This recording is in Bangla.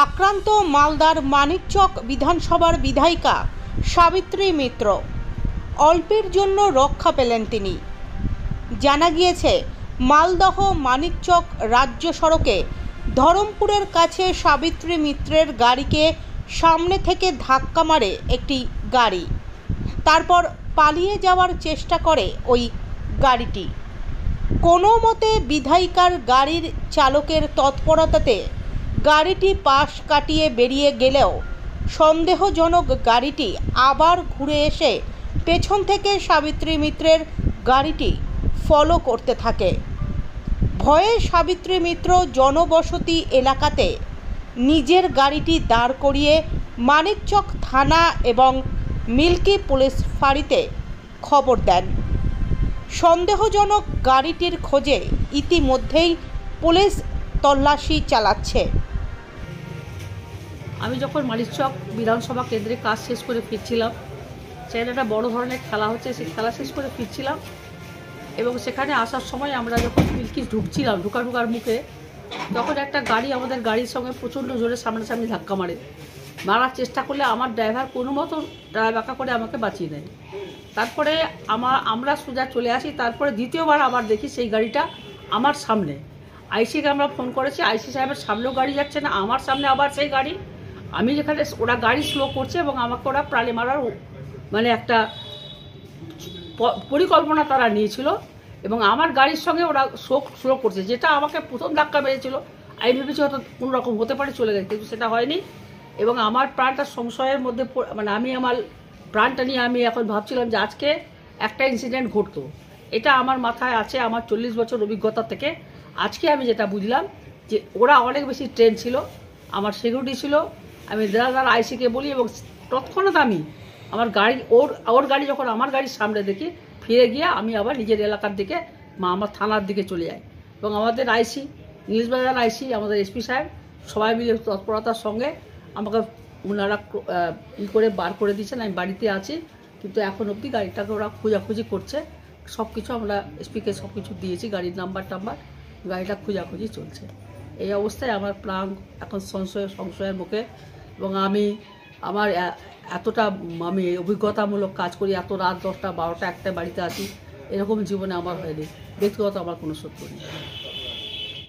আক্রান্ত মালদার মানিকচক বিধানসভার বিধায়িকা সাবিত্রী মিত্র। অল্পের জন্য রক্ষা পেলেন তিনি। জানা গিয়েছে, মালদহ মানিকচক রাজ্য সড়কে ধরমপুরের কাছে সাবিত্রী মিত্রের গাড়িকে সামনে থেকে ধাক্কা মারে একটি গাড়ি। তারপর পালিয়ে যাওয়ার চেষ্টা করে ওই গাড়িটি। কোনো মতে বিধায়িকার গাড়ির চালকের তৎপরতাতে গাড়িটি পাশ কাটিয়ে বেরিয়ে গেলেও সন্দেহজনক গাড়িটি আবার ঘুরে এসে পেছন থেকে সাবিত্রী মিত্রের গাড়িটি ফলো করতে থাকে। ভয়ে সাবিত্রী মিত্র জনবসতি এলাকাতে নিজের গাড়িটি দাঁড় করিয়ে মানিকচক থানা এবং মিল্কি পুলিশ ফাঁড়িতে খবর দেন। সন্দেহজনক গাড়িটির খোঁজে ইতিমধ্যেই পুলিশ তল্লাশি চালাচ্ছে। আমি যখন মানিকচক বিধানসভা কেন্দ্রে কাজ শেষ করে ফিরছিলাম, সেখানে একটা বড় ধরনের খেলা হচ্ছে, সেই খেলা শেষ করে ফিরছিলাম এবং সেখানে আসার সময় আমরা যখন মিল্কি ঢুকছিলাম, ঢুকার মুখে তখন একটা গাড়ি আমাদের গাড়ির সঙ্গে প্রচণ্ড জোরে সামনাসামনি ধাক্কা মারার চেষ্টা করলে আমার ড্রাইভার কোনো মতো বাঁকা করে আমাকে বাঁচিয়ে নেয়। তারপরে আমরা সোজা চলে আসি। তারপরে দ্বিতীয়বার আবার দেখি সেই গাড়িটা আমার সামনে। আইসিকে আমরা ফোন করেছি, আইসি সাহেবের সামনেও গাড়ি যাচ্ছে না, আমার সামনে আবার সেই গাড়ি। আমি যেখানে ওরা গাড়ি স্লো করছে এবং আমাকে ওরা প্রাণে মারার মানে একটা পরিকল্পনা তারা নিয়েছিল এবং আমার গাড়ির সঙ্গে ওরা স্লো করছে, যেটা আমাকে প্রথম ধাক্কা মেরেছিল। আমি ভেবেছি হয়তো কোনো রকম হতে পারে, চলে গেছে, কিন্তু সেটা হয়নি এবং আমার প্রাণটা সংশয়ের মধ্যে, মানে আমি আমার প্রাণটা নিয়ে আমি এখন ভাবছিলাম যে আজকে একটা ইনসিডেন্ট ঘটতো। এটা আমার মাথায় আছে আমার 40 বছর অভিজ্ঞতা থেকে। আজকে আমি যেটা বুঝলাম যে ওরা অনেক বেশি ট্রেন ছিল, আমার সিকিউরিটি ছিল। আমি দাদা আইসিকে বলি এবং তৎক্ষণাৎ আমি আমার গাড়ি ওর গাড়ি যখন আমার গাড়ির সামনে দেখি, ফিরে গিয়ে আমি আবার নিজের এলাকার দিকে আমার থানার দিকে চলে যাই এবং আমাদের আইসি, ইংলিশ বাজার আইসি, আমাদের এসপি সাহেব সবাই মিলে তৎপরতার সঙ্গে আমাকে ওনারা করে বার করে দিয়েছেন। আমি বাড়িতে আছি, কিন্তু এখন অবধি গাড়িটাকে ওরা খোঁজাখুঁজি করছে। সব কিছু আমরা এসপিকে সব কিছু দিয়েছি, গাড়ির নাম্বার গাড়িটা খোঁজাখুঁজি চলছে। এই অবস্থায় আমার প্রাণ এখন সংশয়ের মুখে এবং আমার এতটা আমি অভিজ্ঞতামূলক কাজ করি, এত রাত 10টা 12টা 1টা বাড়িতে আছি, এরকম জীবনে আমার হয়নি। ব্যক্তিগত আমার কোনো শত্রু নেই।